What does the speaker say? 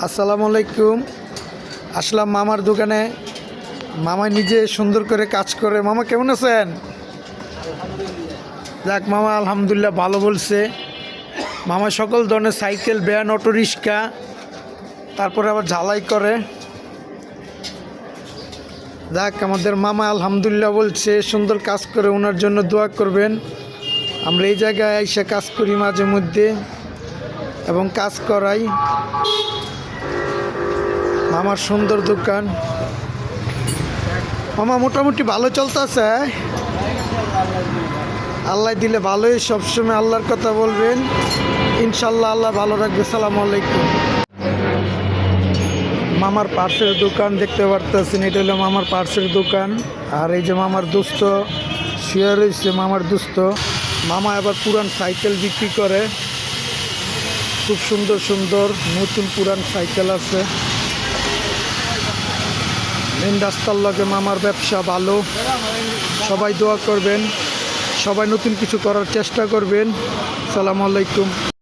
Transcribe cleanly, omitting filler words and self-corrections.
আসসালামু আলাইকুম। আসলাম মামার দোকানে। মামা নিজে সুন্দর করে কাজ করে। মামা কেমন আছেন? যাক, মামা আলহামদুলিল্লাহ ভালো বলছে। মামা সকল ধরনের সাইকেল, ভ্যান, অটো রিক্সা, তারপরে আবার ঝালাই করে। যাক, আমাদের মামা আলহামদুলিল্লাহ বলছে, সুন্দর কাজ করে। ওনার জন্য দোয়া করবেন। আমরা এই জায়গায় এসে কাজ করি মাঝে মধ্যে এবং কাজ করাই। মামার সুন্দর দোকান। মামা মোটামুটি ভালো চলতেছে। আল্লাহ দিলে ভালোই, সবসময় আল্লাহর কথা বলবেন, ইনশাল্লাহ আল্লাহ ভালো রাখবে। সালামু আলাইকুম। মামার পার্সের দোকান দেখতে পারতেছেন, এটা হলো মামার পার্সের দোকান। আর এই যে মামার দোস্ত শুয়ে রয়েছে, মামার দোস্ত। মামা আবার পুরান সাইকেল বিক্রি করে। খুব সুন্দর সুন্দর নতুন পুরান সাইকেল আছে। মেন রাস্তার লগে মামার ব্যবসা ভালো। সবাই দোয়া করবেন, সবাই নতুন কিছু করার চেষ্টা করবেন। আসসালামু আলাইকুম।